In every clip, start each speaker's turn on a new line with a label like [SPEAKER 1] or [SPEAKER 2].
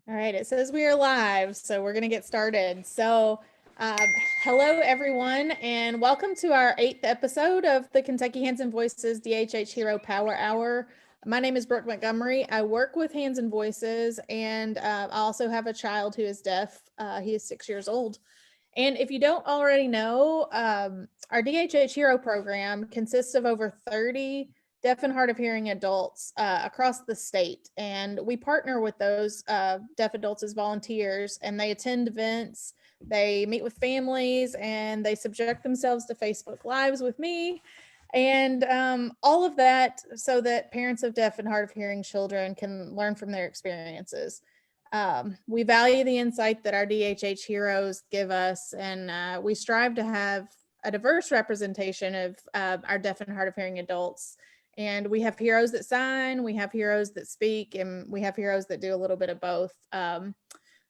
[SPEAKER 1] All right, it says we are live, so we're going to get started. Um, hello, everyone, and welcome to our 8th episode of the Kentucky Hands and Voices DHH Hero Power Hour. My name is Brooke Montgomery. I work with Hands and Voices, and I also have a child who is deaf. He is 6 years old. And if you don't already know, our DHH Hero program consists of over 30 deaf and hard of hearing adults across the state. And we partner with those deaf adults as volunteers, and they attend events, they meet with families, and they subject themselves to Facebook Lives with me. And all of that so that parents of deaf and hard of hearing children can learn from their experiences. We value the insight that our DHH heroes give us, and we strive to have a diverse representation of our deaf and hard of hearing adults. And we have heroes that sign, we have heroes that speak, and we have heroes that do a little bit of both.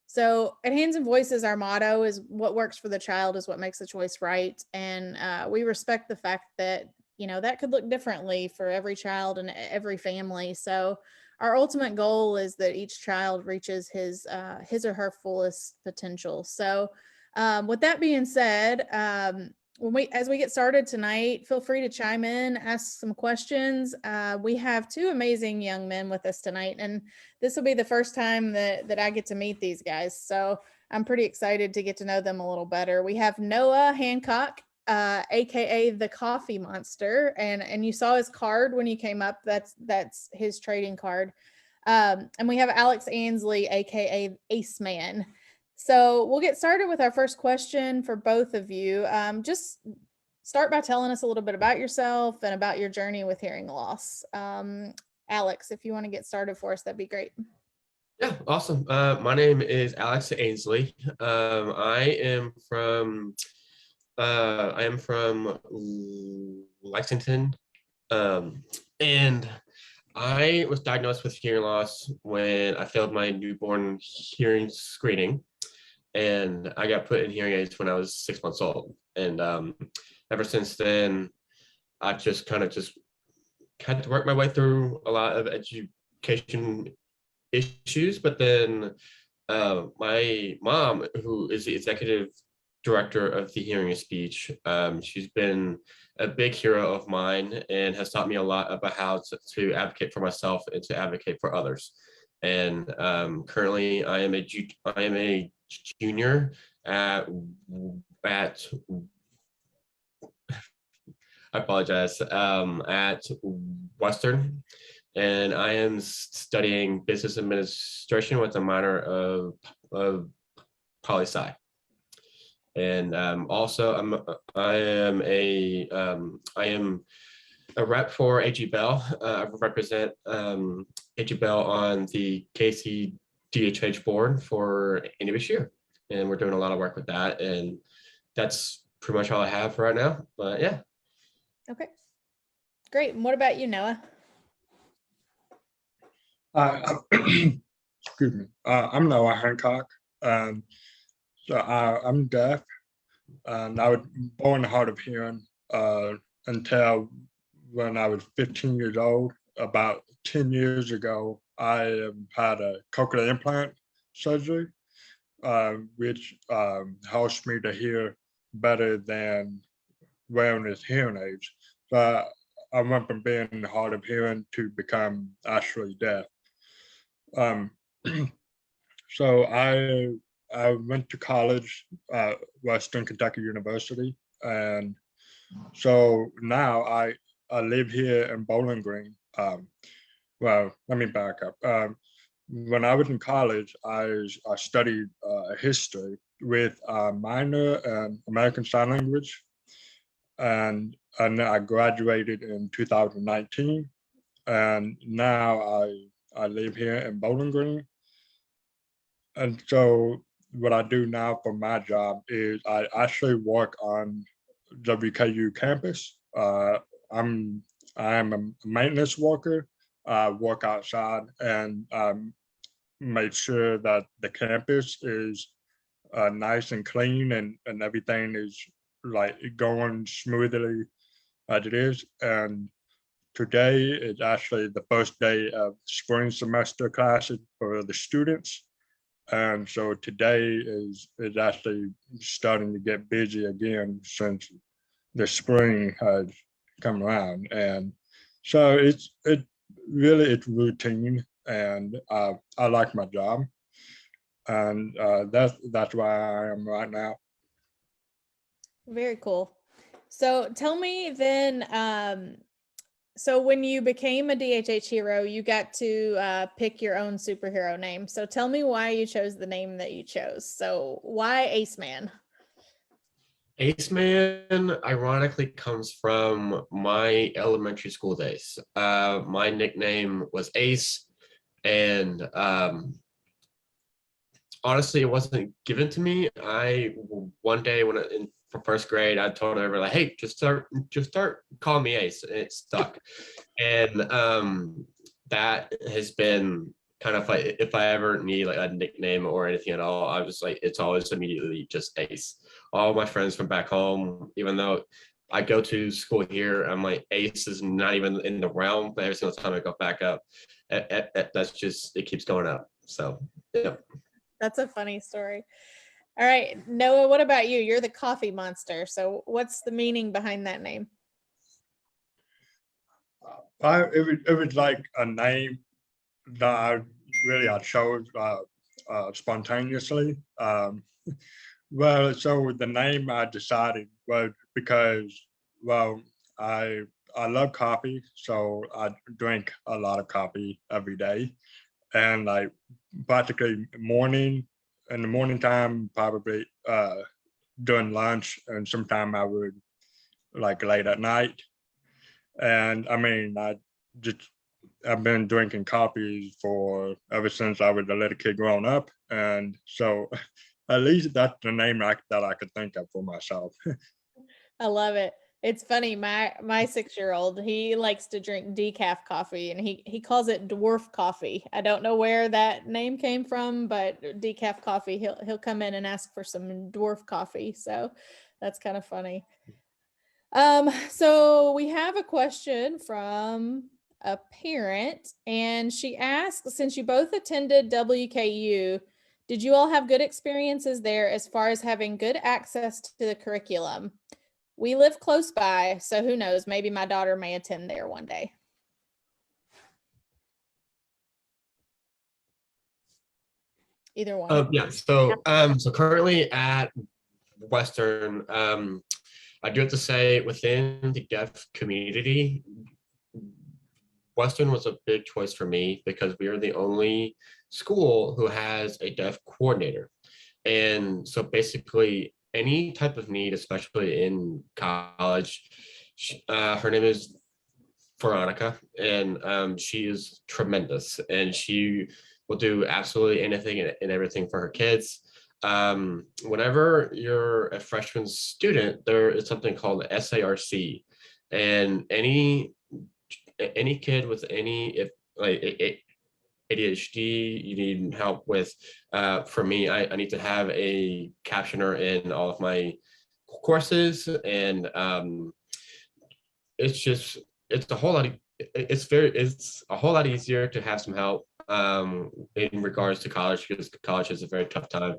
[SPEAKER 1] So at Hands and Voices, our motto is what works for the child is what makes the choice right. And we respect the fact that, that could look differently for every child and every family. So our ultimate goal is that each child reaches his or her fullest potential. So with that being said, as we get started tonight, feel free to chime in, ask some questions. We have two amazing young men with us tonight, and this will be the first time that I get to meet these guys. So I'm pretty excited to get to know them a little better. We have Noah Hancock, aka the Coffee Monster, and you saw his card when you came up. That's his trading card. And we have Alex Ansley, aka Ace Man. So we'll get started with our first question for both of you. Just start by telling us a little bit about yourself and about your journey with hearing loss. Alex, if you want to get started for us, that'd be great.
[SPEAKER 2] Yeah, awesome. My name is Alex Ainsley. I am from Lexington, and I was diagnosed with hearing loss when I failed my newborn hearing screening, and I got put in hearing aids when I was 6 months old. And ever since then, I've just had to work my way through a lot of education issues. But then my mom, who is the executive director of the Hearing and Speech, she's been a big hero of mine and has taught me a lot about how to advocate for myself and to advocate for others. And currently, I am a junior at I apologize at Western, and I am studying business administration with a minor of poli sci. And also, I am a rep for AG Bell. I represent AG Bell on the KC DHH board for end of this year, and we're doing a lot of work with that. And that's pretty much all I have for right now. But yeah.
[SPEAKER 1] Okay, great. And what about you, Noah?
[SPEAKER 3] Excuse me. I'm Noah Hancock. I'm deaf, and I was born hard of hearing until when I was 15 years old. About 10 years ago, I had a cochlear implant surgery, which helps me to hear better than wearing his hearing aids. So I went from being hard of hearing to become actually deaf. Um, so I went to college at Western Kentucky University, and so now I live here in Bowling Green. Well, let me back up. When I was in college, I studied history with a minor in American Sign Language, and I graduated in 2019, and now I live here in Bowling Green. And so what I do now for my job is I actually work on WKU campus. I am a maintenance worker. I work outside and make sure that the campus is nice and clean, and everything is like going smoothly as it is. And today is actually the first day of spring semester classes for the students. And so today is actually starting to get busy again since the spring has come around. And so it's routine, and I like my job, and that's where I am right now.
[SPEAKER 1] Very cool. So tell me then, so when you became a DHH hero, you got to pick your own superhero name. So tell me why you chose the name that you chose. So why Ace Man?
[SPEAKER 2] Ace Man ironically comes from my elementary school days. My nickname was Ace, and honestly, it wasn't given to me. One day when in for first grade, I told everyone like, "Hey, just start calling me Ace," and it stuck. And that has been kind of like if I ever need like a nickname or anything at all, I was like, it's always immediately just Ace. All my friends from back home, even though I go to school here, I'm like Ace is not even in the realm, but every single time I go back up, that's just it keeps going up. So yeah.
[SPEAKER 1] That's a funny story. All right, Noah, what about you? You're the coffee monster. So what's the meaning behind that name?
[SPEAKER 3] It was like a name that I chose spontaneously. Well, so the name I decided was because, well, I I love coffee, so I drink a lot of coffee every day, and like practically morning in the morning time, probably during lunch, and sometime I would like late at night. And I mean, just I've been drinking coffee for ever since I was a little kid growing up, and so at least that's the name that I could think of for myself.
[SPEAKER 1] I love it. It's funny. My 6-year-old, he likes to drink decaf coffee, and he calls it dwarf coffee. I don't know where that name came from, but decaf coffee, he'll come in and ask for some dwarf coffee. So that's kind of funny. So we have a question from a parent, and she asks, since you both attended WKU, did you all have good experiences there as far as having good access to the curriculum? We live close by, so who knows, maybe my daughter may attend there one day. Either one.
[SPEAKER 2] Yeah. So currently at Western, I do have to say within the deaf community, Western was a big choice for me because we are the only school who has a deaf coordinator. And so basically any type of need, especially in college, her name is Veronica, and she is tremendous, and she will do absolutely anything and everything for her kids. Whenever you're a freshman student, there is something called SARC, and any kid with any if like ADHD you need help with, for me, I need to have a captioner in all of my courses, and it's just it's a whole lot it's a whole lot easier to have some help in regards to college, because college is a very tough time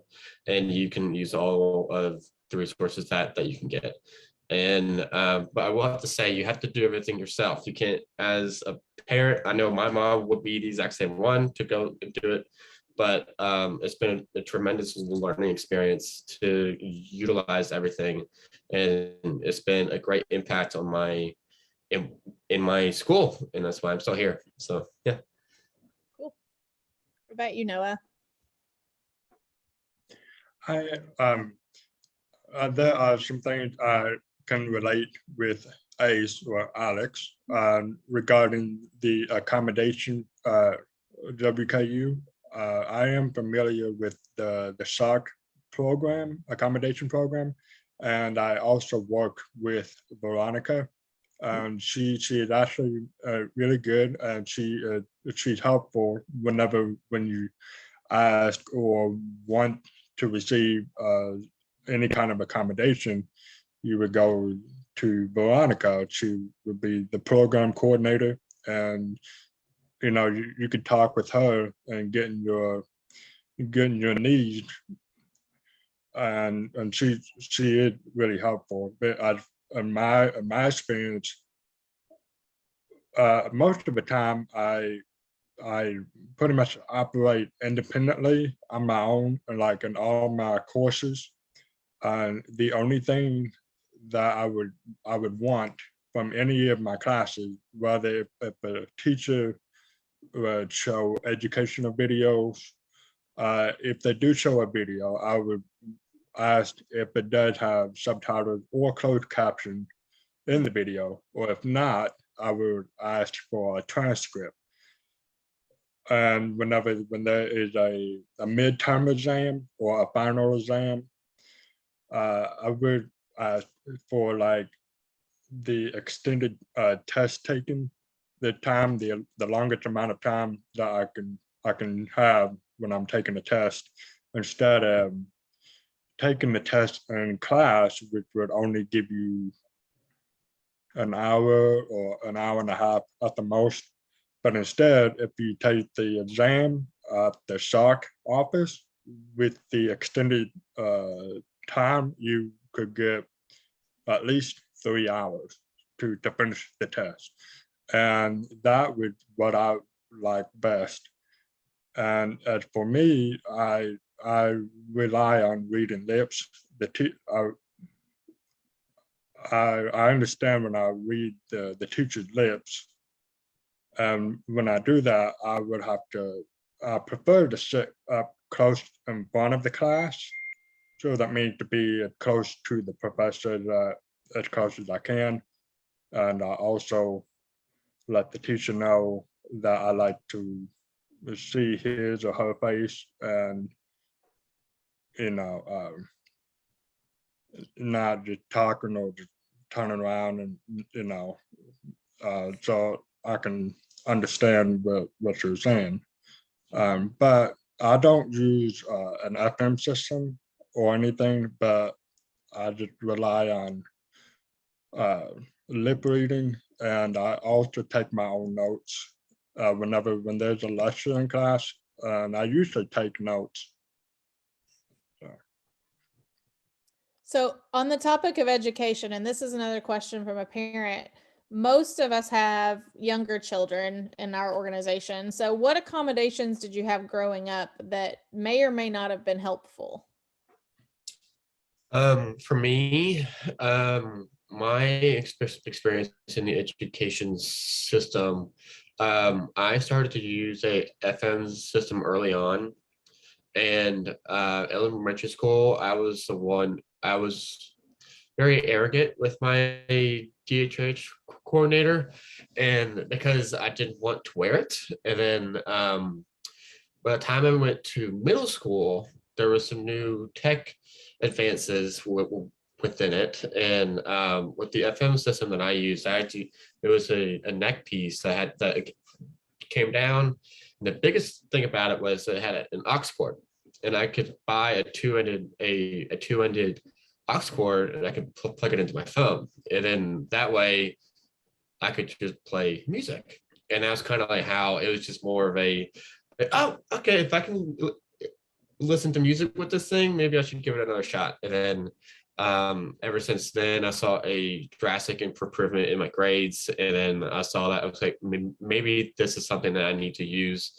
[SPEAKER 2] and you can use all of the resources that you can get. And but I will have to say, you have to do everything yourself. You can't, as a parent, I know my mom would be the exact same one to go and do it, but it's been a tremendous learning experience to utilize everything, and it's been a great impact on my in my school, and that's why I'm still here. So yeah.
[SPEAKER 1] Cool. What about you, Noah?
[SPEAKER 3] I there are some things I can relate with Ace or Alex regarding the accommodation WKU. I am familiar with the SARC program, accommodation program, and I also work with Veronica. And she is actually really good, and she's helpful when you ask or want to receive any kind of accommodation. You would go to Veronica. She would be the program coordinator, and you could talk with her and get your getting your needs, and she is really helpful. But in my experience, most of the time I pretty much operate independently on my own, and like in all my courses. And the only thing that I would want from any of my classes, whether if a teacher would show educational videos, if they do show a video, I would ask if it does have subtitles or closed caption in the video, or if not, I would ask for a transcript. And when there is a midterm exam or a final exam, I would ask for like the extended test taken, the longest amount of time that I can have when I'm taking a test, instead of taking the test in class, which would only give you an hour or an hour and a half at the most. But instead, if you take the exam at the SHOC office with the extended time, you could get at least 3 hours to finish the test. And that was what I like best. And as for me, I rely on reading lips. I understand when I read the teacher's lips. And when I do that, I prefer to sit up close in front of the class. So that means to be as close to the professor as close as I can. And I also let the teacher know that I like to see his or her face, and not just talking or just turning around, and so I can understand what you're saying. But I don't use an FM system or anything, but I just rely on lip reading, and I also take my own notes when there's a lecture in class, and I usually take notes.
[SPEAKER 1] So on the topic of education, and this is another question from a parent, most of us have younger children in our organization. So what accommodations did you have growing up that may or may not have been helpful?
[SPEAKER 2] For me, my experience in the education system, I started to use a FM system early on. And elementary school, I was very arrogant with my DHH coordinator, and because I didn't want to wear it. And then by the time I went to middle school, there was some new tech advances within it. And with the FM system that I used, it was a neck piece that came down. And the biggest thing about it was it had an aux cord, and I could buy a two-ended aux cord, and I could plug it into my phone, and then that way I could just play music. And that's kind of like how it was just more of oh, okay, if I can listen to music with this thing, maybe I should give it another shot. And then ever since then, I saw a drastic improvement in my grades. And then I saw that I was like, maybe this is something that I need to use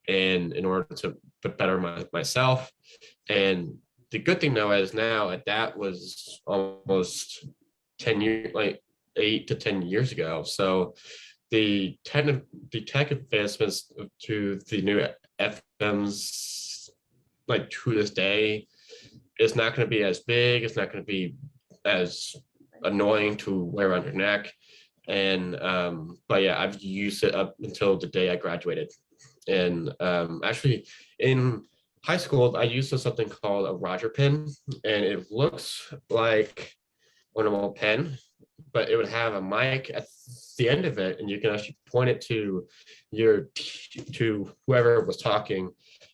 [SPEAKER 2] in order to better myself. And the good thing though is now that was almost 10 years, like 8 to 10 years ago. So the tech advancements to the new FMs, like to this day, it's not going to be as big. It's not going to be as annoying to wear on your neck. And but yeah, I've used it up until the day I graduated. And actually, in high school, I used something called a Roger pen, and it looks like a normal pen, but it would have a mic at the end of it, and you can actually point it to whoever was talking,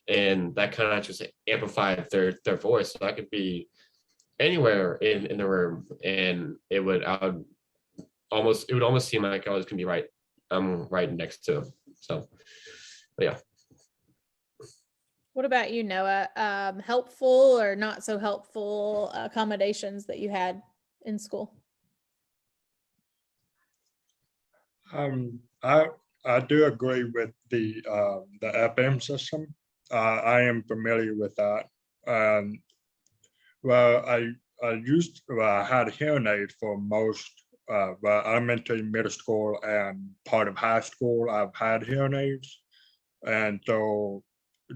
[SPEAKER 2] and that kind of just amplified their voice. So I could be anywhere in the room, and it would almost seem like I was gonna be right next to them. So, but yeah.
[SPEAKER 1] What about you, Noah? Helpful or not so helpful accommodations that you had in school?
[SPEAKER 3] I do agree with the FM system. I am familiar with that. Well, I had hearing aids for most elementary, middle school, and part of high school. I've had hearing aids, and so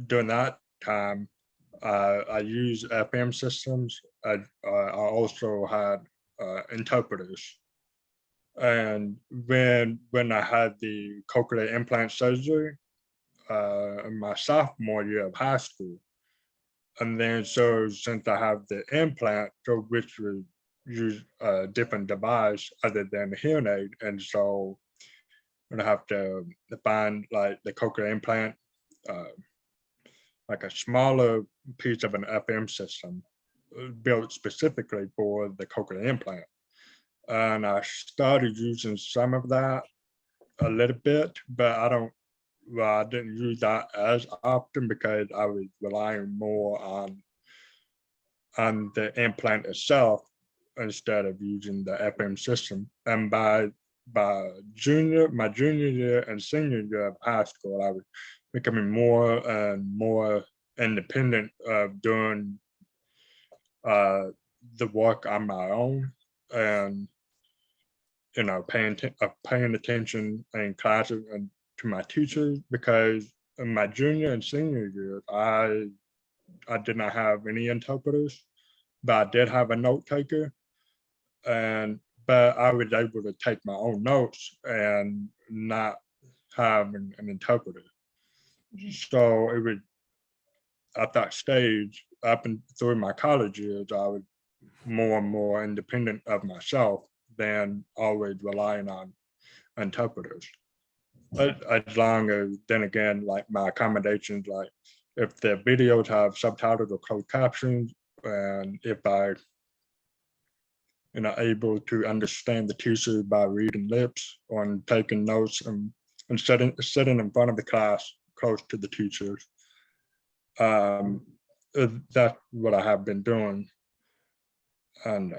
[SPEAKER 3] during that time, I used FM systems. I also had interpreters. And when I had the cochlear implant surgery in my sophomore year of high school, and then so since I have the implant, so which would use a different device other than the hearing aid, and so I'm gonna have to find like the cochlear implant, uh, like a smaller piece of an FM system built specifically for the cochlear implant. And I started using some of that a little bit, but I didn't use that as often because I was relying more on the implant itself instead of using the FM system. And by my junior year and senior year of high school, I was becoming more and more independent of doing the work on my own, and paying attention in classes and to my teachers, because in my junior and senior year, I did not have any interpreters, but I did have a note taker, and but I was able to take my own notes and not have an interpreter. So it was at that stage, up and through my college years, I was more and more independent of myself than always relying on interpreters. But as long as, then again, like my accommodations, like if the videos have subtitles or closed captions, and if I able to understand the teacher by reading lips or taking notes, and sitting in front of the class close to the teachers. That's what I have been doing. And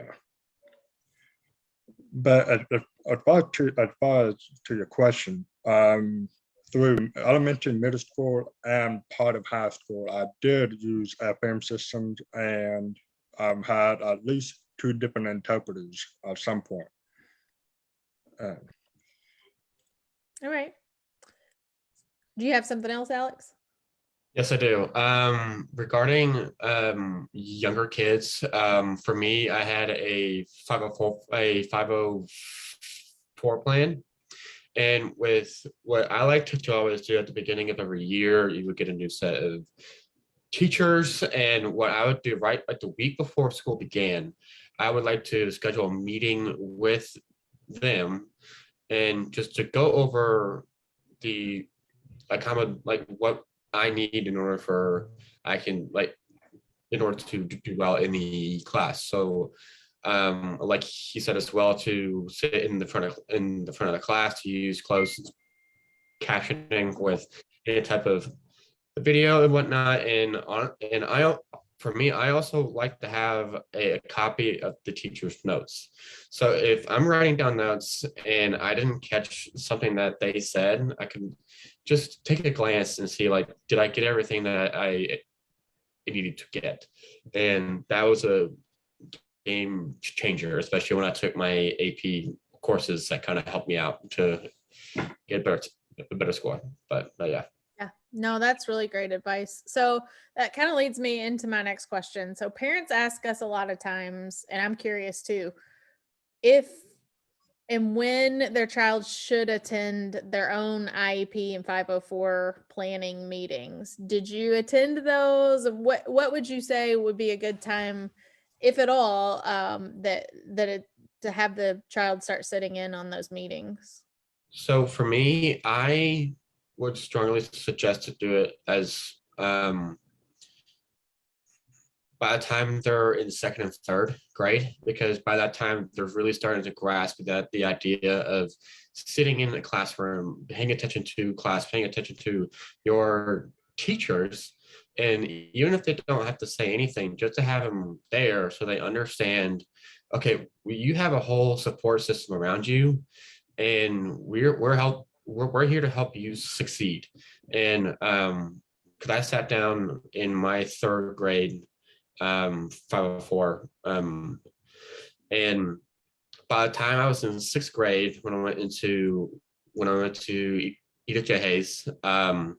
[SPEAKER 3] but as far as to your question, through elementary, middle school, and part of high school, I did use FM systems, and had at least 2 different interpreters at some point.
[SPEAKER 1] All right. Do you have something else, Alex?
[SPEAKER 2] Yes, I do. Regarding younger kids, for me, I had a 504 plan. And with what I like to always do at the beginning of every year, you would get a new set of teachers. And what I would do right like the week before school began, I would like to schedule a meeting with them and just to go over the what I need in order for in order to do well in the class. So like he said as well, to sit in the front of the class, to use closed captioning with any type of video and whatnot. And for me, I also like to have a copy of the teacher's notes. So if I'm writing down notes and I didn't catch something that they said, I can just take a glance and see, like, did I get everything that I needed to get? And that was a game changer, especially when I took my AP courses that kind of helped me out to get a better score. But yeah.
[SPEAKER 1] Yeah, no, that's really great advice. So that kind of leads me into my next question. So parents ask us a lot of times, and I'm curious too, if and when their child should attend their own IEP and 504 planning meetings. Did you attend those? What would you say would be a good time, if at all, to have the child start sitting in on those meetings?
[SPEAKER 2] So for me, I would strongly suggest to do it as by the time they're in 2nd and 3rd grade, because by that time they're really starting to grasp that the idea of sitting in the classroom, paying attention to class, paying attention to your teachers, and even if they don't have to say anything, just to have them there so they understand, okay, you have a whole support system around you, and we're here to help you succeed. And because I sat down in my third grade, 504, and by the time I was in sixth grade, when I went to DHH,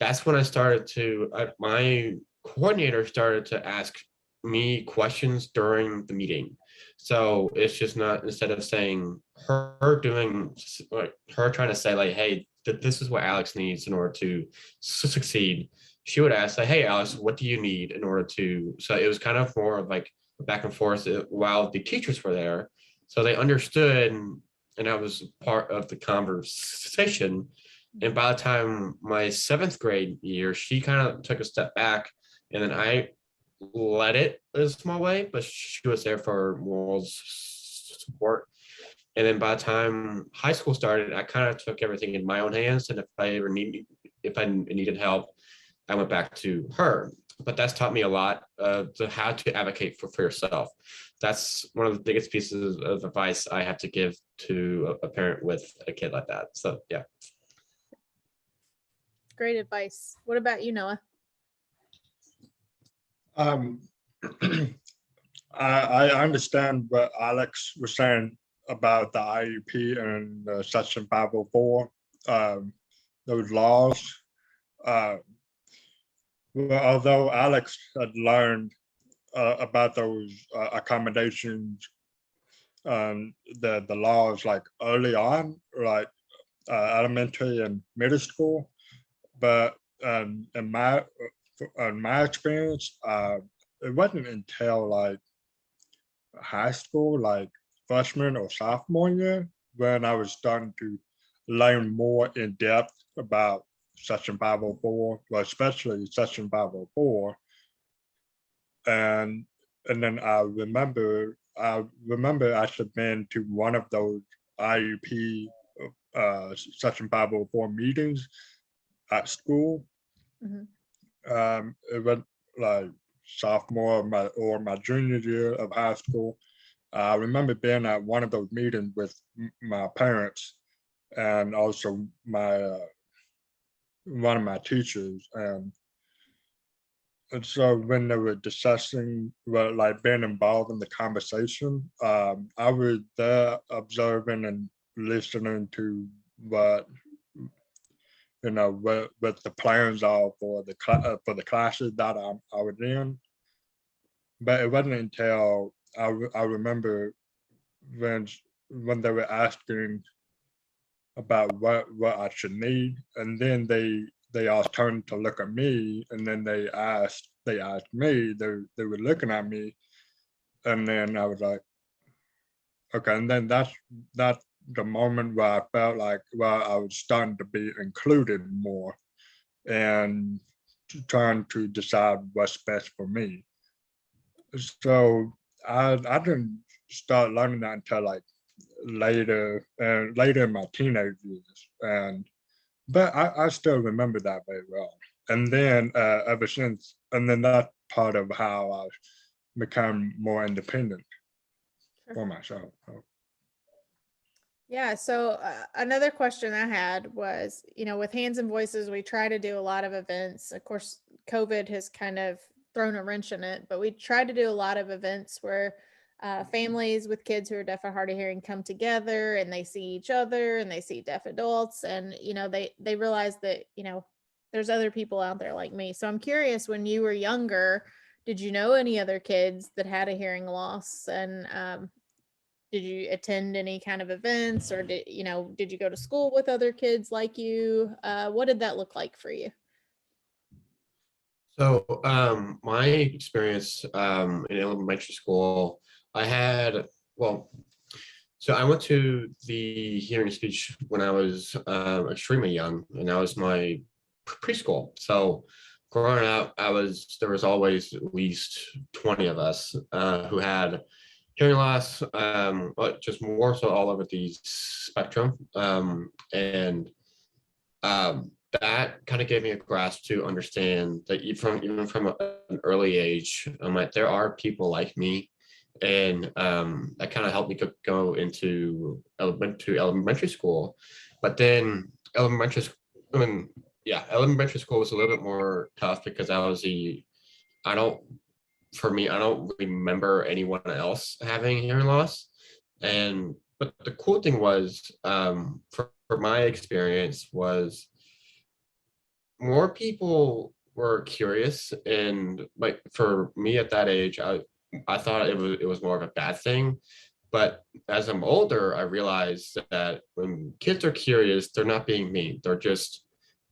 [SPEAKER 2] that's when I started to my coordinator started to ask me questions during the meeting. So it's just not, instead of saying her doing like her trying to say like, hey, this is what Alex needs in order to succeed, she would ask like, hey Alex, what do you need in order to, so it was kind of more of like back and forth while the teachers were there, so they understood, and I was part of the conversation. And by the time my seventh grade year, she kind of took a step back, and then I led it in a small way, but she was there for moral support. And then by the time high school started, I kind of took everything in my own hands. And if I needed help, I went back to her. But that's taught me a lot to how to advocate for yourself. That's one of the biggest pieces of advice I have to give to a parent with a kid like that. So yeah.
[SPEAKER 1] Great advice. What about you, Noah?
[SPEAKER 3] I understand what Alex was saying about the IEP and Section 504, those laws. Well, although Alex had learned about those accommodations, the laws like early on, like elementary and middle school, but in my experience, it wasn't until like high school, like freshman or sophomore year, when I was starting to learn more in depth about Section 504, well, especially Section 504. And then I remember actually been to one of those IUP Section 504 meetings at school. It went like sophomore or my junior year of high school. I remember being at one of those meetings with my parents and also my one of my teachers, and so when they were discussing, well, like being involved in the conversation, I was there observing and listening to what what the plans are for the classes that I was in. But it wasn't until I remember when they were asking about what I should need, and then they all turned to look at me, and then they asked me, they were looking at me, and then I was like, okay, and then that's the moment where I felt like, well, I was starting to be included more and trying to decide what's best for me. So I didn't start learning that until like later in my teenage years, but I still remember that very well. And then ever since, and then that's part of how I become more independent for myself.
[SPEAKER 1] Yeah. So another question I had was, with Hands and Voices, we try to do a lot of events. Of course, COVID has kind of thrown a wrench in it, but we try to do a lot of events where families with kids who are deaf or hard of hearing come together and they see each other and they see deaf adults, and they realize that there's other people out there like me. So I'm curious, when you were younger, did you know any other kids that had a hearing loss, and did you attend any kind of events, or did you go to school with other kids like you? What did that look like for you?
[SPEAKER 2] So my experience in elementary school, I had, well, so I went to the hearing speech when I was extremely young, and that was my preschool. So growing up, there was always at least 20 of us who had hearing loss, but just more so all over the spectrum. And that kind of gave me a grasp to understand that even from an early age, I'm like, there are people like me. And that kind of helped me go into elementary school. But then elementary school was a little bit more tough because I don't, for me, I don't remember anyone else having hearing loss. But the cool thing was, for my experience was more people were curious, and like for me at that age, I thought it was more of a bad thing. But as I'm older, I realized that when kids are curious, they're not being mean.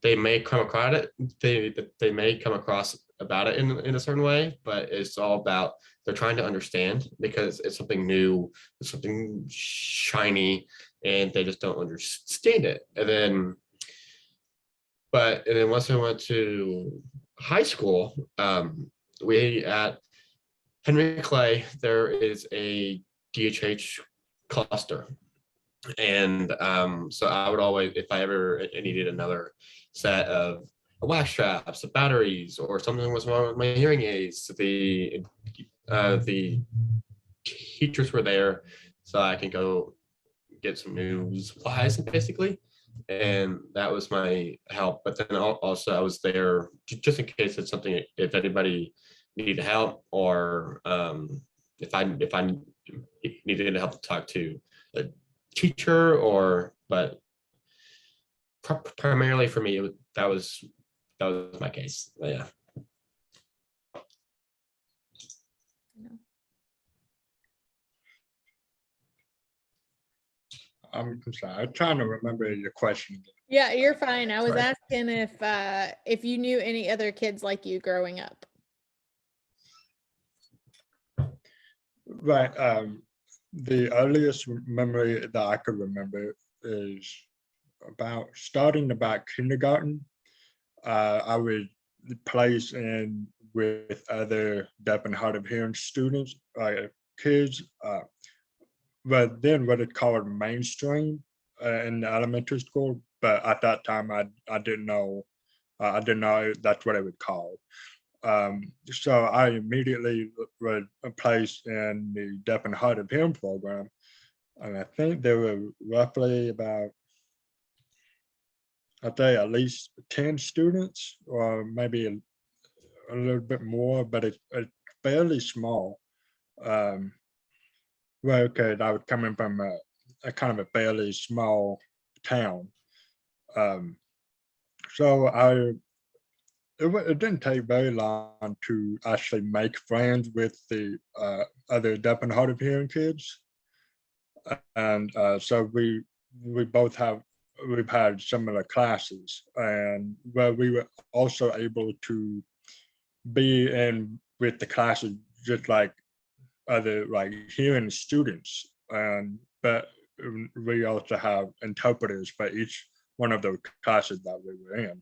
[SPEAKER 2] They may come across it, they may come across about it in a certain way, but it's all about they're trying to understand because it's something new, it's something shiny, and they just don't understand it. And then once I went to high school, we at Henry Clay, there is a DHH cluster. And so I would always, if I ever needed another set of wax straps, of batteries, or something was wrong with my hearing aids, the teachers were there, so I can go get some new supplies, basically. And that was my help. But then also I was there just in case it's something, if anybody needed help, or if I needed help to talk to a teacher, but primarily for me, that was my case. But yeah.
[SPEAKER 3] I'm sorry. I'm trying to remember your question.
[SPEAKER 1] Yeah, you're fine. I was
[SPEAKER 3] Sorry.
[SPEAKER 1] asking if you knew any other kids like you growing up.
[SPEAKER 3] Right. The earliest memory that I could remember is starting about kindergarten. I would place in with other deaf and hard of hearing students, kids, but then what it called mainstream in elementary school. But at that time, I didn't know. I didn't know that's what it would call. So I immediately was placed in the deaf and hard of hearing program, and I think there were roughly about, I'd say at least 10 students, or maybe a little bit more, but it's fairly small. Well, because I was coming from a kind of a fairly small town. Um, so it didn't take very long to actually make friends with the other deaf and hard of hearing kids. And so we've had similar classes, and where we were also able to be in with the classes just like other like hearing students, and but we also have interpreters for each one of those classes that we were in.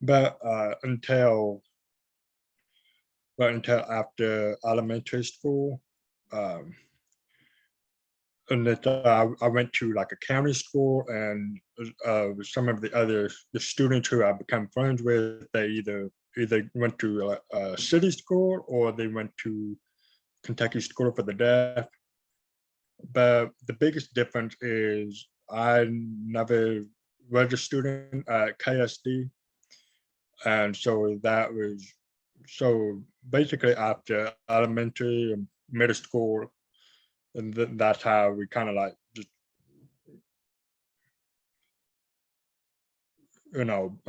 [SPEAKER 3] But until after elementary school, um, and that I went to like a county school, and some of the students who I become friends with, they either went to a city school or they went to Kentucky School for the Deaf. But the biggest difference is I never was a student at KSD, and so basically after elementary and middle school, and that's how we kind of like just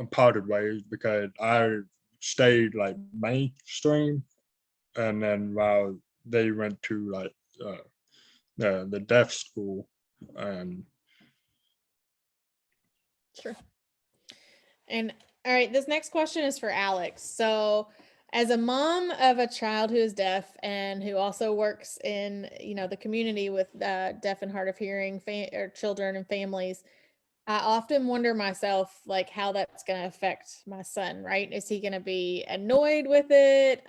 [SPEAKER 3] parted ways, because I stayed like mainstream, and then while they went to like the deaf school. And
[SPEAKER 1] Sure. And all right, this next question is for Alex. So, as a mom of a child who is deaf and who also works in the community with deaf and hard of hearing or children and families, I often wonder myself, like, how that's going to affect my son, right? Is he going to be annoyed with it?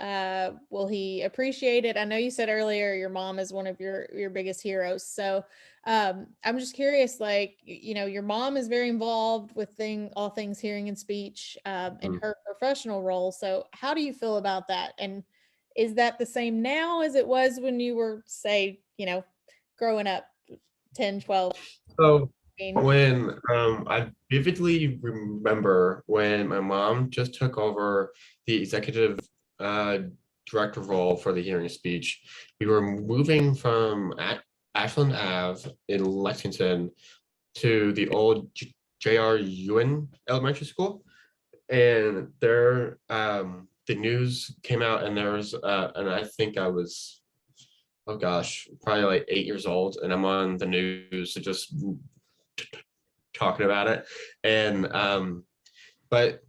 [SPEAKER 1] Will he appreciate it? I know you said earlier your mom is one of your biggest heroes. So I'm just curious, like, your mom is very involved with all things hearing and speech in
[SPEAKER 2] Mm.
[SPEAKER 1] her professional role. So how do you feel about that? And is that the same now as it was when you were, say, growing up 10, 12?
[SPEAKER 2] So
[SPEAKER 1] 15?
[SPEAKER 2] when I vividly remember when my mom just took over the executive uh, director role for the hearing speech, we were moving from Ashland Ave in Lexington to the old J.R. Ewan Elementary School, and there the news came out, and there was and I think I was, oh gosh, probably like 8 years old, and I'm on the news just talking about it. And but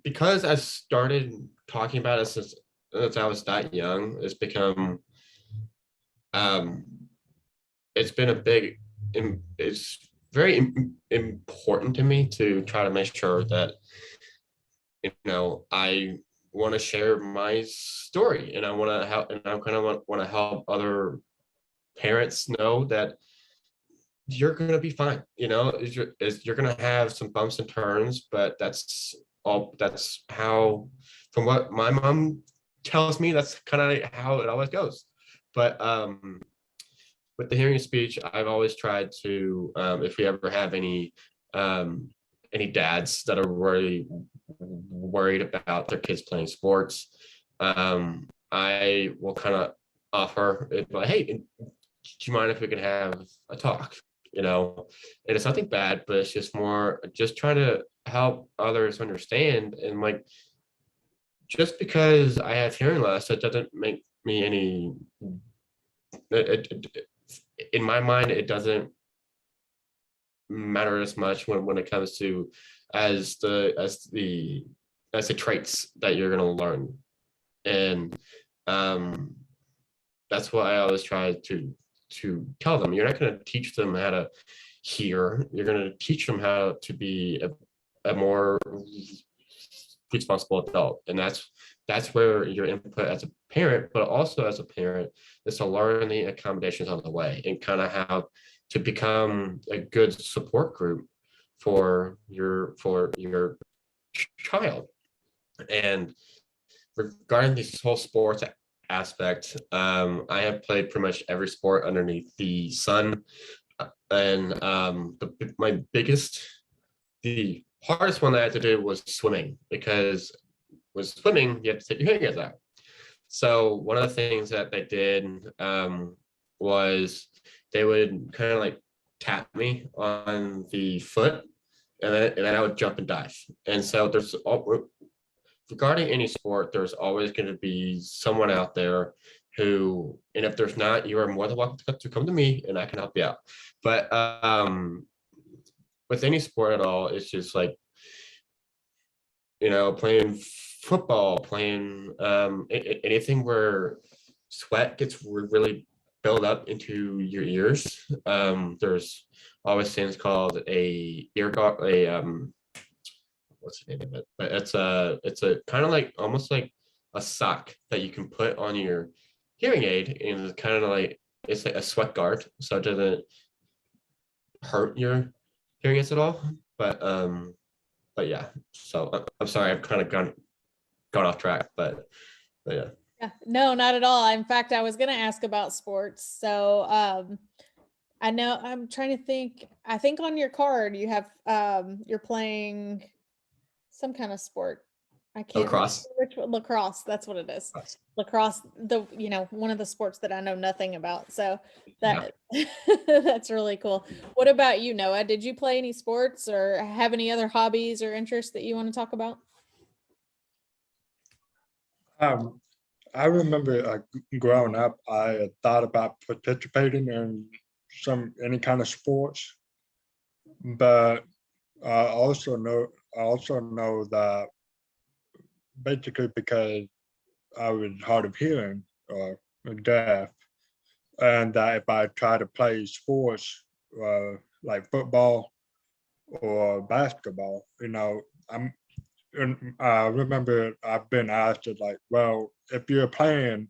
[SPEAKER 2] because I started talking about it since I was that young, it's become um it's been a big it's very important to me to try to make sure that I want to share my story, and I want to help, and I kind of want to help other parents know that you're going to be fine. You're going to have some bumps and turns, but that's how, from what my mom tells me, that's kind of how it always goes. But with the hearing speech, I've always tried to, if we ever have any dads that are really worried about their kids playing sports, I will kind of offer it, like, hey, do you mind if we can have a talk? And it's nothing bad, but it's just more just trying to help others understand. And like, just because I have hearing loss, that doesn't make me any, in my mind, it doesn't matter as much when it comes to as the traits that you're going to learn. And um that's what I always try to tell them. You're not going to teach them how to hear. You're going to teach them how to be a more responsible adult. And that's where your input as a parent, but also as a parent, is to learn the accommodations on the way and kind of how to become a good support group for your child. And regarding this whole sports aspect, I have played pretty much every sport underneath the sun. And the hardest one that I had to do was swimming, because with swimming, you have to take your hearing aids out. So one of the things that they did was they would kind of like tap me on the foot, and then I would jump and dive. And so regarding any sport, there's always going to be someone out there who, and if there's not, you are more than welcome to come to me and I can help you out. But with any sport at all, it's just like, playing football, playing anything where sweat gets really built up into your ears. There's always things called a ear guard, what's the name of it? But it's a kind of like, almost like a sock that you can put on your hearing aid, and it's kind of like, it's like a sweat guard, so it doesn't hurt your hearing aids at all. But yeah. So I'm sorry, I've kind of gone off track, but yeah.
[SPEAKER 1] Yeah, no, not at all. In fact, I was going to ask about sports. So, I know, I'm trying to think. I think on your card you have you're playing some kind of sport. I can't remember
[SPEAKER 2] Lacrosse.
[SPEAKER 1] which one. Lacrosse, that's what it is. Lacrosse, one of the sports that I know nothing about. So that that's really cool. What about you, Noah? Did you play any sports or have any other hobbies or interests that you want to talk about?
[SPEAKER 3] I remember growing up, I thought about participating in any kind of sports, but I also know that basically because I was hard of hearing or deaf, and that if I try to play sports like football or basketball. I remember I've been asked it like, well, if you're playing,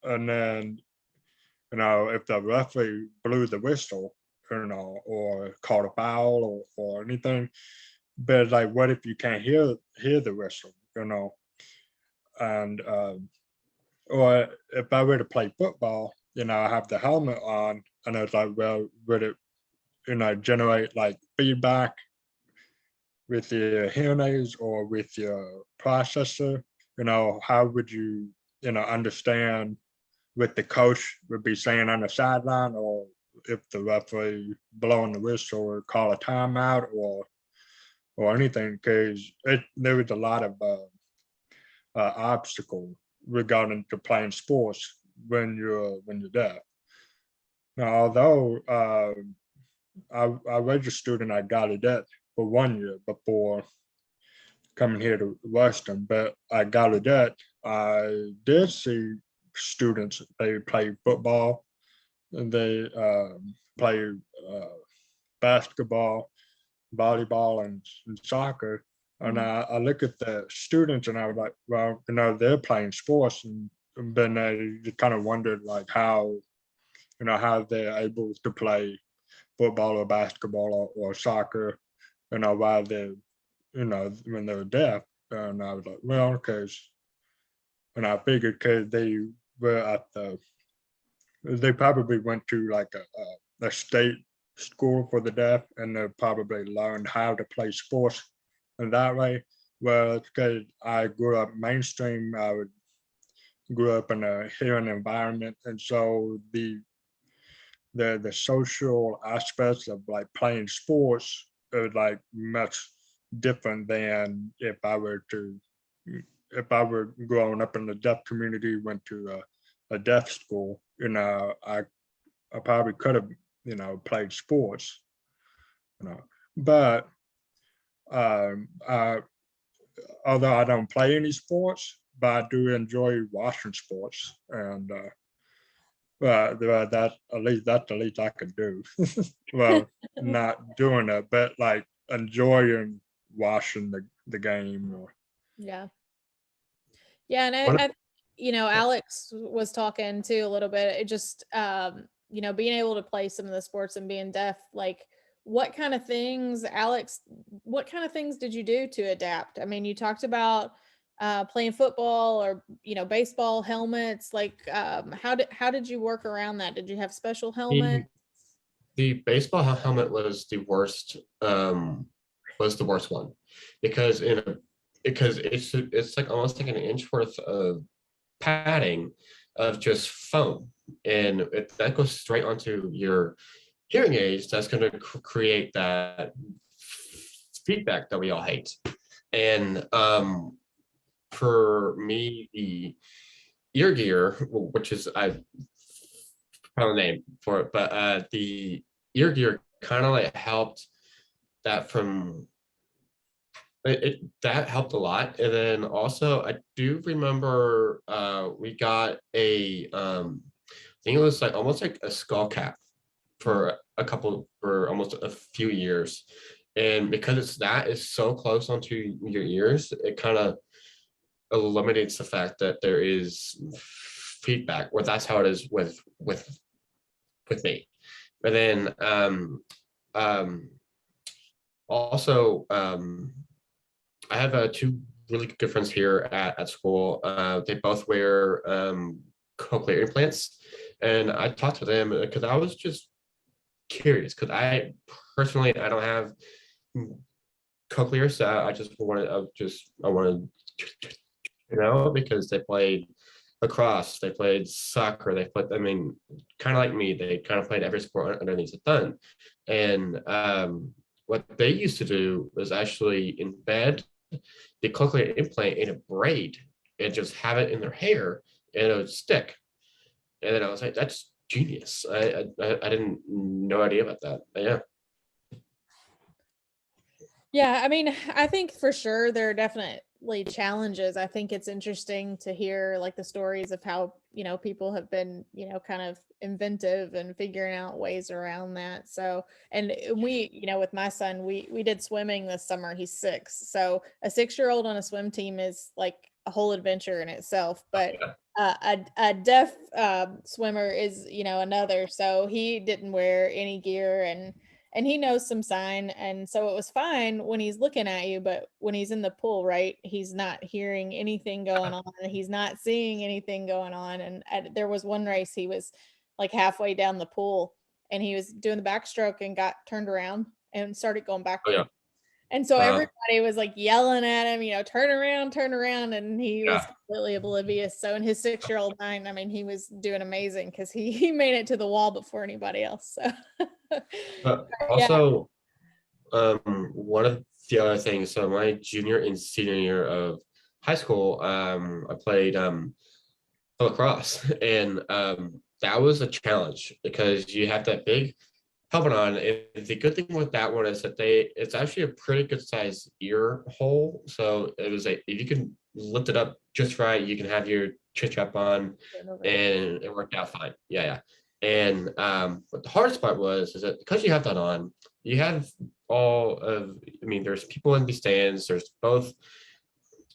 [SPEAKER 3] and then if the referee blew the whistle, or called a foul or anything, but like, what if you can't hear the whistle, and or if I were to play football, I have the helmet on, and it's like, well, would it, generate like feedback with your hearing aids or with your processor? How would you, understand what the coach would be saying on the sideline, or if the referee blowing the whistle or call a timeout or anything, because there was a lot of obstacle regarding to playing sports when you're deaf. Now, although I was a student at Gallaudet for 1 year before coming here to Western, but at Gallaudet, I did see students, they play football, and they play basketball, volleyball, and soccer. And I look at the students and I was like, well, they're playing sports, and then I kind of wondered like how they're able to play football or basketball or soccer, while they're, when they're deaf. And I was like, well, because, and I figured because were they probably went to like a state school for the deaf, and they probably learned how to play sports in that way. Well, because I grew up mainstream, grew up in a hearing environment, and so the social aspects of like playing sports are like much different than if I were growing up in the deaf community, went to a deaf school. I probably could have played sports, but I, although I don't play any sports, but I do enjoy watching sports, and that's the least I could do. Well, not doing it, but like enjoying watching the game.
[SPEAKER 1] Yeah. Yeah. And
[SPEAKER 2] What-
[SPEAKER 1] Alex was talking too a little bit. It just, being able to play some of the sports and being deaf, like what kind of things, Alex, what kind of things did you do to adapt? I mean, you talked about playing football or, baseball helmets. Like, how did you work around that? Did you have special helmets?
[SPEAKER 2] The baseball helmet was the worst. Was the worst one because it's like almost like an inch worth of padding of just foam, and that goes straight onto your hearing aids. That's going to create that feedback that we all hate. And for me, the ear gear, which is I found the name for it, but the ear gear kind of like helped that from that helped a lot. And then also I do remember we got I think it was like almost like a skull cap for almost a few years. And because it's so close onto your ears, it kind of eliminates the fact that there is feedback, or that's how it is with me. But then also I have two really good friends here at school. They both wear cochlear implants, and I talked to them because I was just curious, because I personally I don't have cochlear, so I wanted because they played lacrosse, they played soccer, I mean, kind of like me, they kind of played every sport underneath the sun. And what they used to do was actually embed the cochlear implant in a braid and just have it in their hair, and it would stick. And then I was like, that's genius. I didn't no idea about that. But yeah.
[SPEAKER 1] Yeah, I mean, I think for sure there are definitely challenges. I think it's interesting to hear like the stories of how, people have been, kind of inventive and figuring out ways around that. So, and we, with my son, we did swimming this summer. He's 6. So a 6-year-old on a swim team is like a whole adventure in itself, but a deaf swimmer is, another. So he didn't wear any gear, and he knows some sign, and so it was fine when he's looking at you, but when he's in the pool, right, he's not hearing anything going on, he's not seeing anything going on. And there was one race, he was like halfway down the pool, and he was doing the backstroke and got turned around and started going backward. And so everybody was like yelling at him, turn around. And he was completely oblivious. So in his 6-year-old mind, I mean, he was doing amazing because he made it to the wall before anybody else. So
[SPEAKER 2] But also, one of the other things, so my junior and senior year of high school, I played lacrosse, and that was a challenge because you have that big helmet on. And the good thing with that one is that it's actually a pretty good size ear hole. So it was if you can lift it up just right, you can have your chin strap on, and it worked out fine. Yeah. And but the hardest part is that because you have that on, you have there's people in the stands, there's both,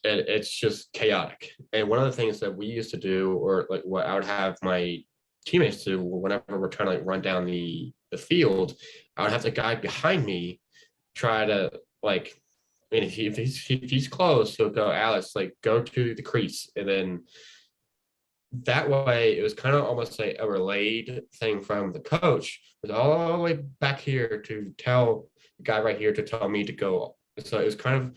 [SPEAKER 2] and it's just chaotic. And one of the things that we used to do, or like what I would have my teammates do whenever we're trying to run down the field, I would have the guy behind me try to if he's close, he'll go, Alex, go to the crease. And then that way it was kind of almost like a relayed thing from the coach, was all the way back here to tell the guy right here to tell me to go. So it was kind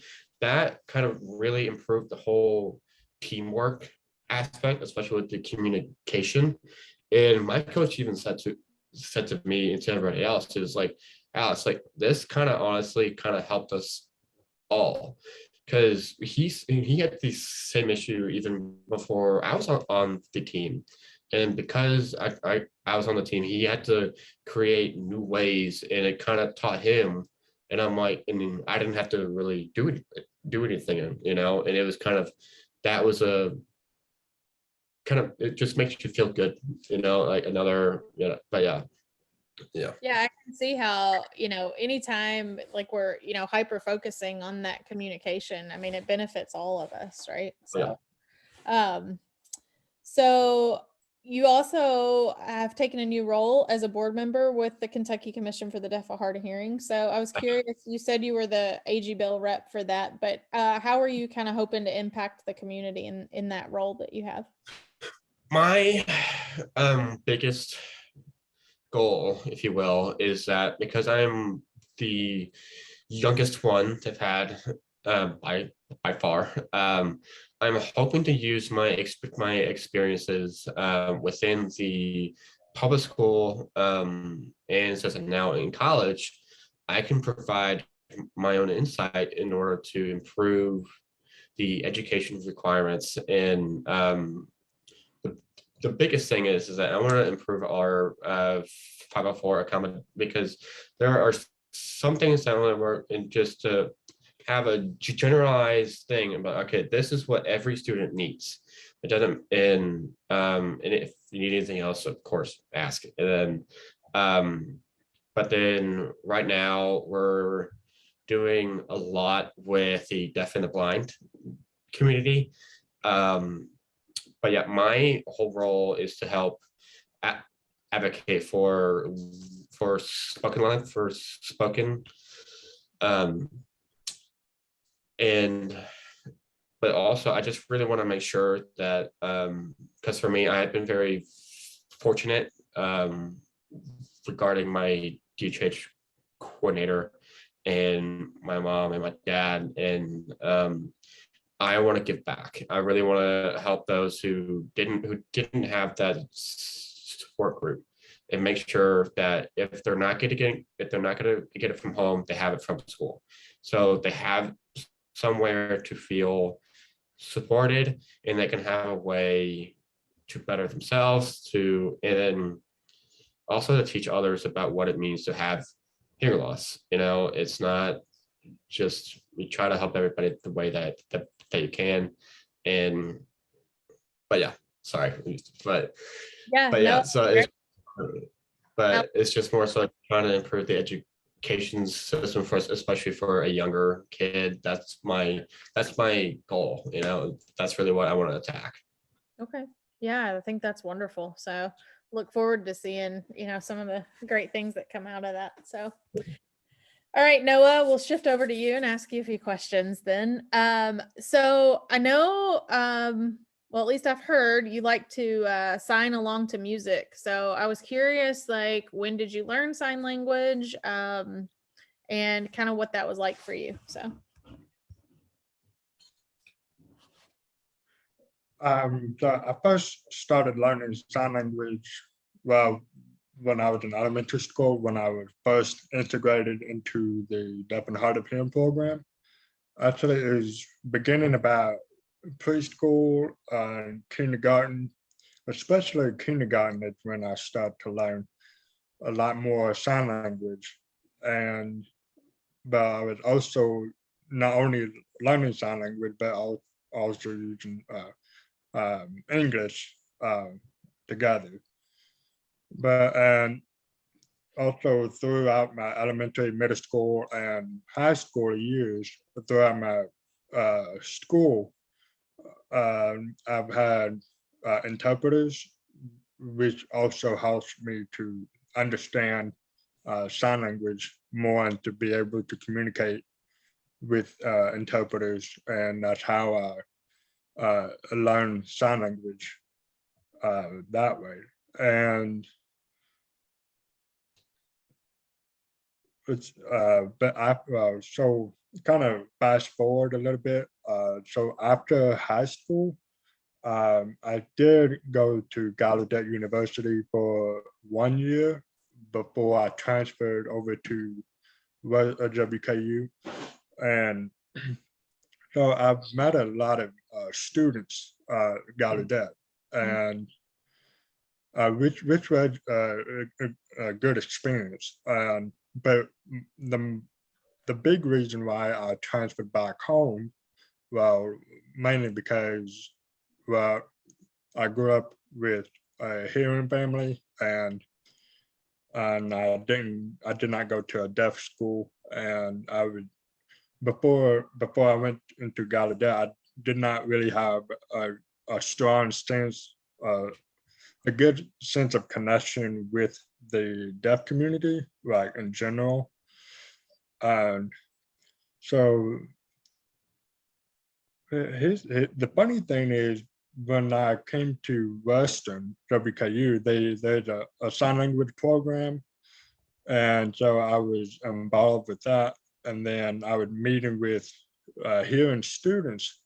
[SPEAKER 2] of really improved the whole teamwork aspect, especially with the communication. And my coach even said to me and to everybody else, is like, Alex, this kind of honestly kind of helped us all, because he had the same issue even before I was on the team. And because I was on the team, he had to create new ways, and it kind of taught him. And I'm like, and I didn't have to really do anything, and it was kind of, that was a kind of, it just makes you feel good, another, but yeah.
[SPEAKER 1] I can see how, anytime we're, hyper focusing on that communication, I mean, it benefits all of us, right? So so you also have taken a new role as a board member with the Kentucky Commission for the Deaf of Hard of Hearing. So I was curious, you said you were the AG Bill rep for that, but how are you kind of hoping to impact the community in that role that you have?
[SPEAKER 2] My biggest goal, if you will, is that because I'm the youngest one they've had by far, I'm hoping to use my experiences within the public school, and since I'm now in college, I can provide my own insight in order to improve the education requirements. And the biggest thing is that I want to improve our 504 accommodation, because there are some things that only work in just to have a generalized thing about, okay, this is what every student needs. It doesn't, and if you need anything else, of course, ask. And then, but then right now we're doing a lot with the deaf and the blind community. But yeah, my whole role is to help advocate for spoken, and but also I just really want to make sure that, because for me, I have been very fortunate regarding my DHH coordinator and my mom and my dad, and I want to give back. I really want to help those who didn't have that support group, and make sure that if they're not going to get it from home, they have it from school, so they have somewhere to feel supported, and they can have a way to better themselves, and then also to teach others about what it means to have hearing loss. It's not just, we try to help everybody the way that you can. But yeah, sorry, but
[SPEAKER 1] Yeah,
[SPEAKER 2] but
[SPEAKER 1] no,
[SPEAKER 2] yeah, so
[SPEAKER 1] great.
[SPEAKER 2] it's just more so like trying to improve the education system for us, especially for a younger kid. That's my goal. That's really what I want to attack.
[SPEAKER 1] Okay. Yeah, I think that's wonderful. So look forward to seeing, some of the great things that come out of that. So, all right, Noah, we'll shift over to you and ask you a few questions then. So I know, well, at least I've heard you like to sign along to music. So I was curious, like, when did you learn sign language? And kind of what that was like for you. So.
[SPEAKER 3] So I first started learning sign language, well, when I was in elementary school, when I was first integrated into the deaf and hard of hearing program. Actually, it was beginning about preschool and kindergarten, especially kindergarten is when I started to learn a lot more sign language. But I was also not only learning sign language, but also using English together. And also throughout my elementary, middle school, and high school years, throughout my school, I've had interpreters, which also helps me to understand sign language more and to be able to communicate with interpreters. And that's how I learn sign language that way. And it's but I so kind of fast forward a little bit. So after high school, I did go to Gallaudet University for 1 year before I transferred over to WKU. And so I've met a lot of students at Gallaudet, and which was a good experience. But the big reason why I transferred back home, well, mainly because, well, I grew up with a hearing family, and I did not go to a deaf school, and I would before I went into Gallaudet, I did not really have a strong sense, a good sense of connection with the deaf community, like in general. And so the funny thing is, when I came to Western WKU, there's a sign language program, and so I was involved with that. And then I would meeting with hearing students,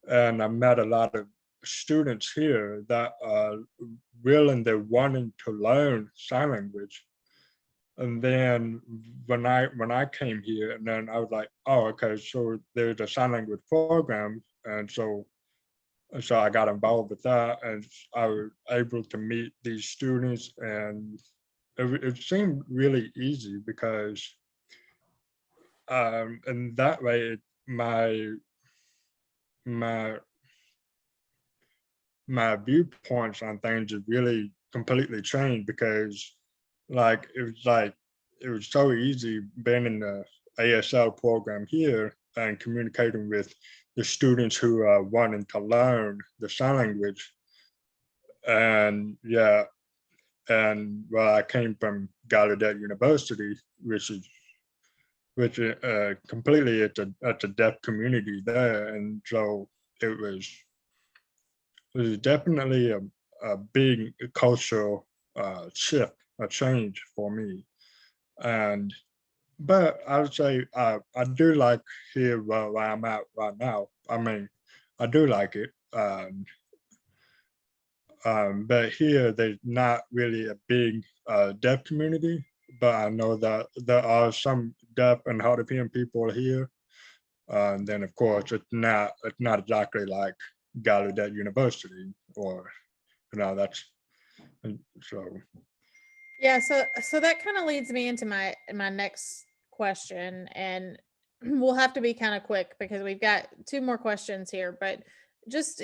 [SPEAKER 3] and I met a lot of students here that are willing, they're wanting to learn sign language. And then when I came here, and then I was like, oh, okay, so there's a sign language program, and so I got involved with that, and I was able to meet these students, and it seemed really easy because, and that way, my my viewpoints on things is really completely changed, because like it was so easy being in the ASL program here and communicating with the students who are wanting to learn the sign language. And yeah, and well, I came from Gallaudet University, which completely it's a deaf community there, and so it was definitely a big cultural shift, a change for me. And but I would say I do like here where I'm at right now. I mean, I do like it. But here there's not really a big deaf community. But I know that there are some deaf and hard of hearing people here. And then of course it's not exactly like Gallaudet University, or that's, and so.
[SPEAKER 1] Yeah, so that kind of leads me into my next question, and we'll have to be kind of quick because we've got two more questions here. But just,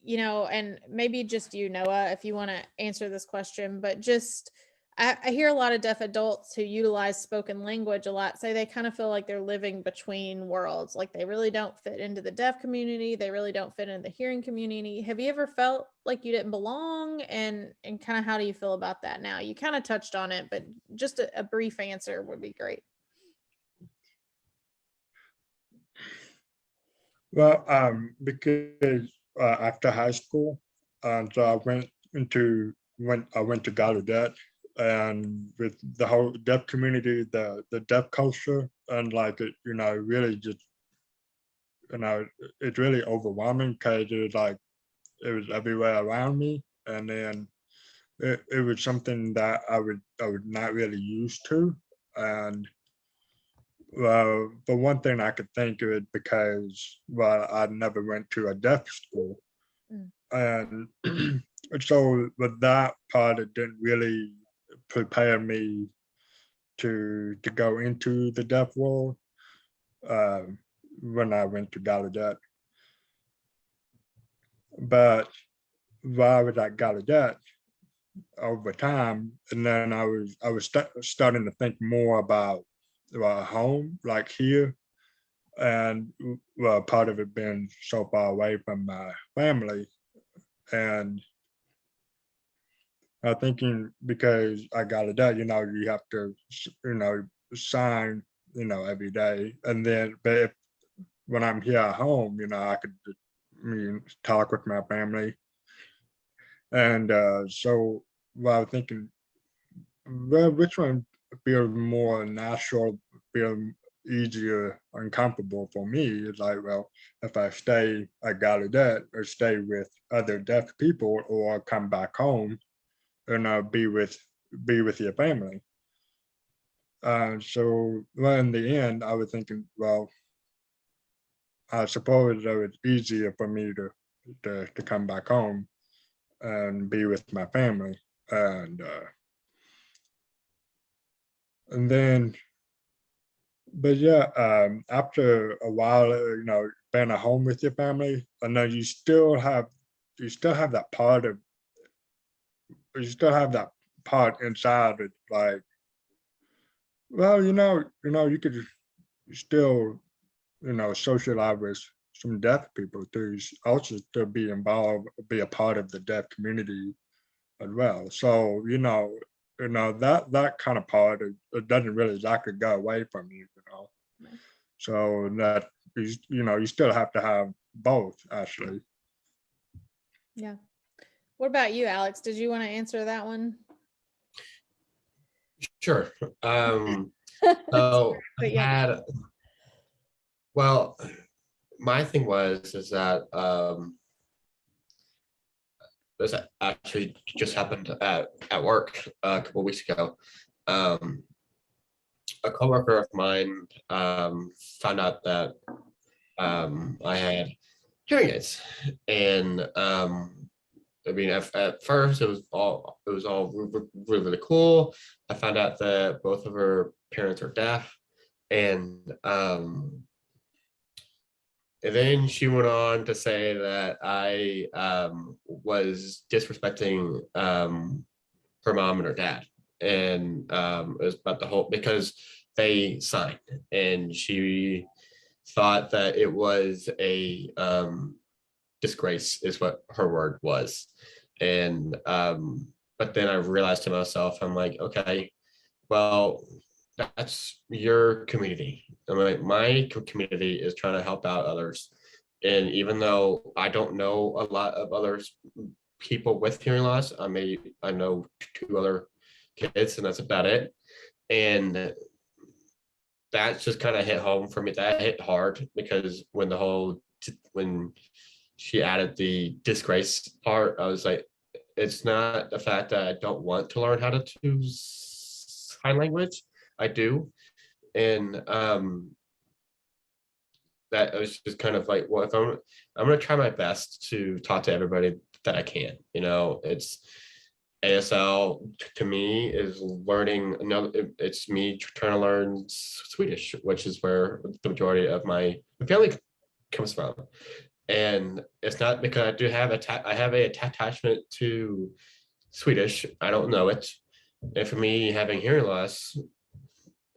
[SPEAKER 1] you know, and maybe just you, Noah, if you want to answer this question, but just I hear a lot of deaf adults who utilize spoken language a lot say they kind of feel like they're living between worlds. Like they really don't fit into the deaf community. They really don't fit into the hearing community. Have you ever felt like you didn't belong? And kind of how do you feel about that now? You kind of touched on it, but just a brief answer would be great.
[SPEAKER 3] Well, because after high school, so I went to Gallaudet, and with the whole deaf community, the deaf culture, and like it, really just, it's really overwhelming because it was everywhere around me, and then it was something that I would not really used to, and well, the one thing I could think of it because, well, I never went to a deaf school.
[SPEAKER 1] Mm.
[SPEAKER 3] And so with that part, it didn't really prepare me to go into the deaf world uh, when I went to Gallaudet. But while I was at Gallaudet, over time, and then I was starting to think more about home, like here, and well, part of it being so far away from my family, and I'm thinking because I got it done, you have to, sign, every day, and then, but when I'm here at home, I could talk with my family, and so well, I was thinking, well, which one feels more natural, feel easier and comfortable for me? It's like, well, if I stay at Gallaudet or stay with other deaf people or come back home and be with your family. So well, in the end, I was thinking, well, I suppose that it's easier for me to come back home and be with my family. And then, but yeah, after a while, being at home with your family, I know you still have that part of, you still have that part inside it, like, well, you could still, socialize with some deaf people too, also still be involved, be a part of the deaf community as well. So, that kind of part, it doesn't really exactly go away from you.
[SPEAKER 1] Right.
[SPEAKER 3] So that is, you still have to have both, actually.
[SPEAKER 1] Yeah. What about you, Alex? Did you want to answer that one?
[SPEAKER 2] Sure. So
[SPEAKER 1] But
[SPEAKER 2] I
[SPEAKER 1] yeah.
[SPEAKER 2] had, well, my thing is that this actually just happened at work a couple weeks ago. A coworker of mine found out that I had hearing aids, and I mean, at first it was all really, really cool. I found out that both of her parents are deaf, and then she went on to say that I was disrespecting her mom and her dad, and it was about the whole, because they signed, and she thought that it was a disgrace, is what her word was. And but then I realized to myself, I'm like, okay, well, that's your community. I mean, my community is trying to help out others, and even though I don't know a lot of others people with hearing loss, I know two other kids, and that's about it. And that just kind of hit home for me. That hit hard, because when she added the disgrace part, I was like, it's not the fact that I don't want to learn how to use sign language. I do. And that was just kind of like, well, if I'm going to try my best to talk to everybody that I can. It's ASL to me is learning it's me trying to learn Swedish, which is where the majority of my family comes from. And it's not because I do have I have a attachment to Swedish. I don't know it. And for me, having hearing loss,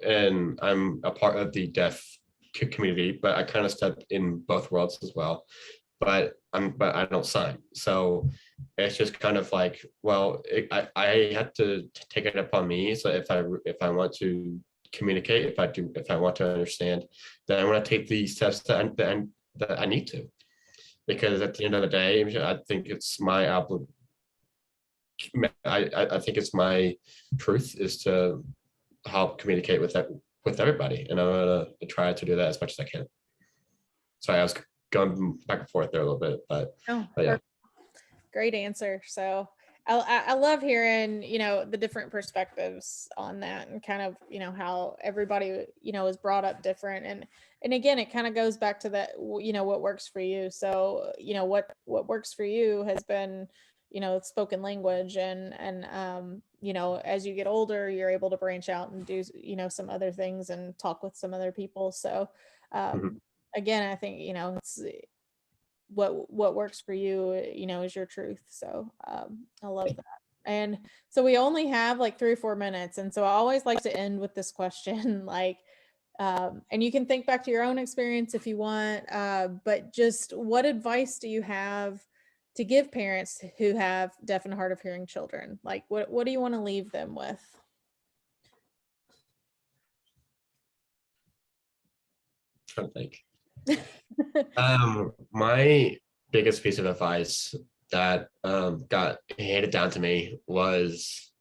[SPEAKER 2] and I'm a part of the deaf community, but I kind of step in both worlds as well. But I don't sign, so it's just kind of like, well, I have to take it upon me. So if I want to communicate, if I want to understand, then I want to take the steps that I need to, because at the end of the day, I think it's my I think it's my truth is to help communicate with everybody, and I'm gonna try to do that as much as I can. Sorry, I was going back and forth there a little bit, but
[SPEAKER 1] Oh,
[SPEAKER 2] yeah.
[SPEAKER 1] great answer. So I love hearing, the different perspectives on that, and kind of, how everybody, is brought up different. And again, it kind of goes back to that, what works for you. So, what works for you has been, spoken language, and as you get older, you're able to branch out and do, some other things and talk with some other people. So, again, I think, it's what works for you, is your truth. So I love that. And so we only have like 3 or 4 minutes, and so I always like to end with this question, like, and you can think back to your own experience if you want, but just what advice do you have to give parents who have deaf and hard of hearing children? Like, what do you want to leave them with?
[SPEAKER 2] I think. My biggest piece of advice that got handed down to me was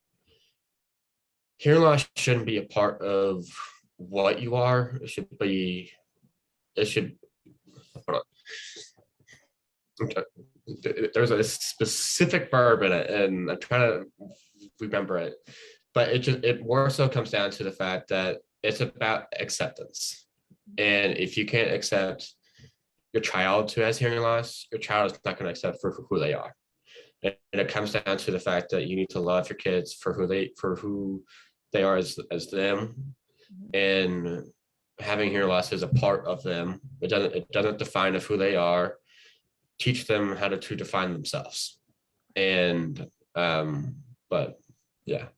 [SPEAKER 2] hearing loss shouldn't be a part of what you are. It should, hold on. Okay. There's a specific verb in it, and I'm trying to remember it, but it more so comes down to the fact that it's about acceptance. And if you can't accept your child who has hearing loss, your child is not going to accept for who they are. And it comes down to the fact that you need to love your kids for who they are as them. And having hearing loss is a part of them. It doesn't define of who they are. Teach them how to define themselves. And but yeah.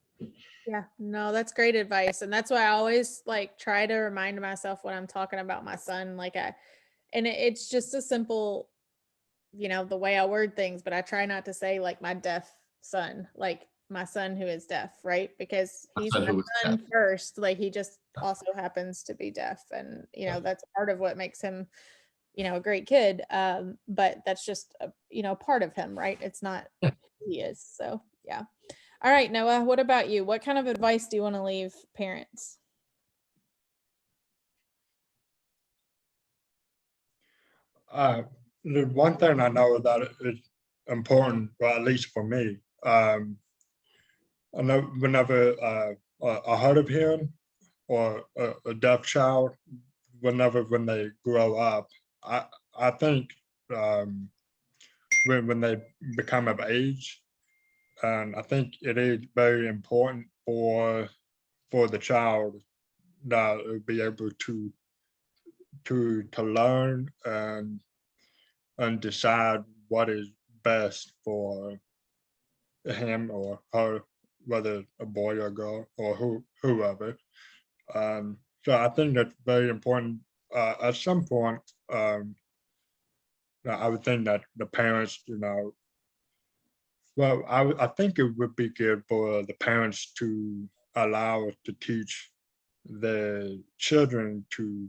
[SPEAKER 1] Yeah, no, that's great advice. And that's why I always like try to remind myself when I'm talking about my son, like it's just a simple, the way I word things, but I try not to say like my deaf son, like my son who is deaf, right? Because he's my son first, like he just also happens to be deaf. And, that's part of what makes him, a great kid. But that's just, part of him, right? It's not who he is. So, yeah. All right, Noah, what about you? What kind of advice do you want to leave parents?
[SPEAKER 3] The one thing I know that is important, well, at least for me, I know whenever a hard of hearing or a deaf child, when they grow up, I think when they become of age, and I think it is very important for the child that will be able to learn and decide what is best for him or her, whether a boy or girl or whoever. So I think that's very important. At some point, I would think that the parents, well, I think it would be good for the parents to allow us to teach the children to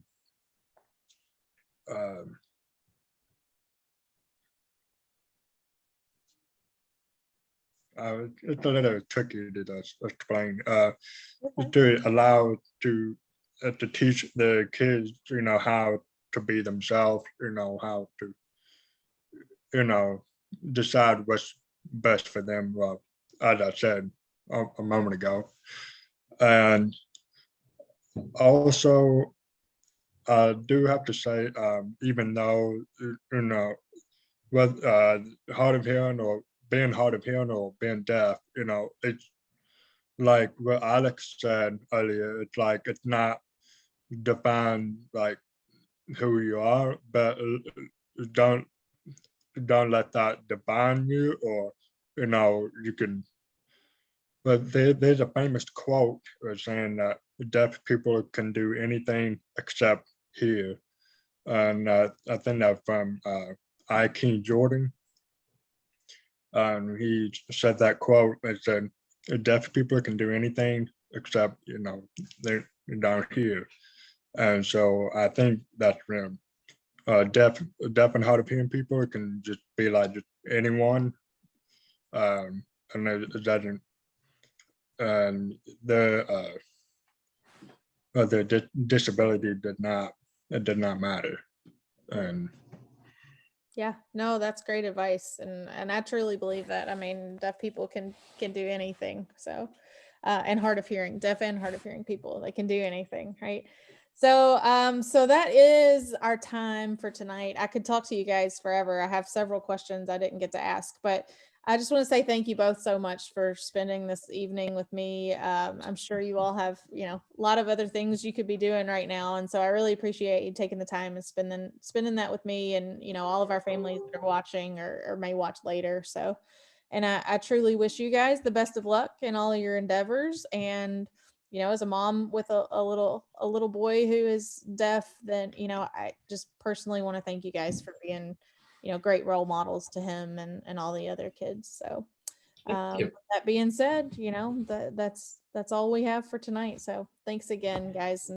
[SPEAKER 3] it's a little tricky to explain. To allow to teach the kids, how to be themselves, how to, decide what's best for them. Well, as I said a moment ago, and also I do have to say, even though whether hard of hearing or being hard of hearing or being deaf, it's like what Alex said earlier. It's like it's not defined like who you are, but don't don't let that define you, or you can. But there's a famous quote saying that deaf people can do anything except hear, and I think that from I. King Jordan. He said that quote. It said, "Deaf people can do anything except they don't hear." And so I think that deaf and hard of hearing people can just be like just anyone, and it doesn't. And the disability did not matter. And
[SPEAKER 1] Yeah, no, that's great advice. And I truly believe that. I mean, deaf people can do anything. So, and hard of hearing, deaf and hard of hearing people, they can do anything, right? So, so that is our time for tonight. I could talk to you guys forever. I have several questions I didn't get to ask, but I just want to say thank you both so much for spending this evening with me. I'm sure you all have, a lot of other things you could be doing right now. And so I really appreciate you taking the time and spending that with me and, all of our families that are watching or may watch later. So, and I truly wish you guys the best of luck in all of your endeavors. And, as a mom with a little boy who is deaf, then, I just personally want to thank you guys for being, great role models to him and all the other kids. So
[SPEAKER 2] you.
[SPEAKER 1] that being said, that's all we have for tonight. So thanks again, guys.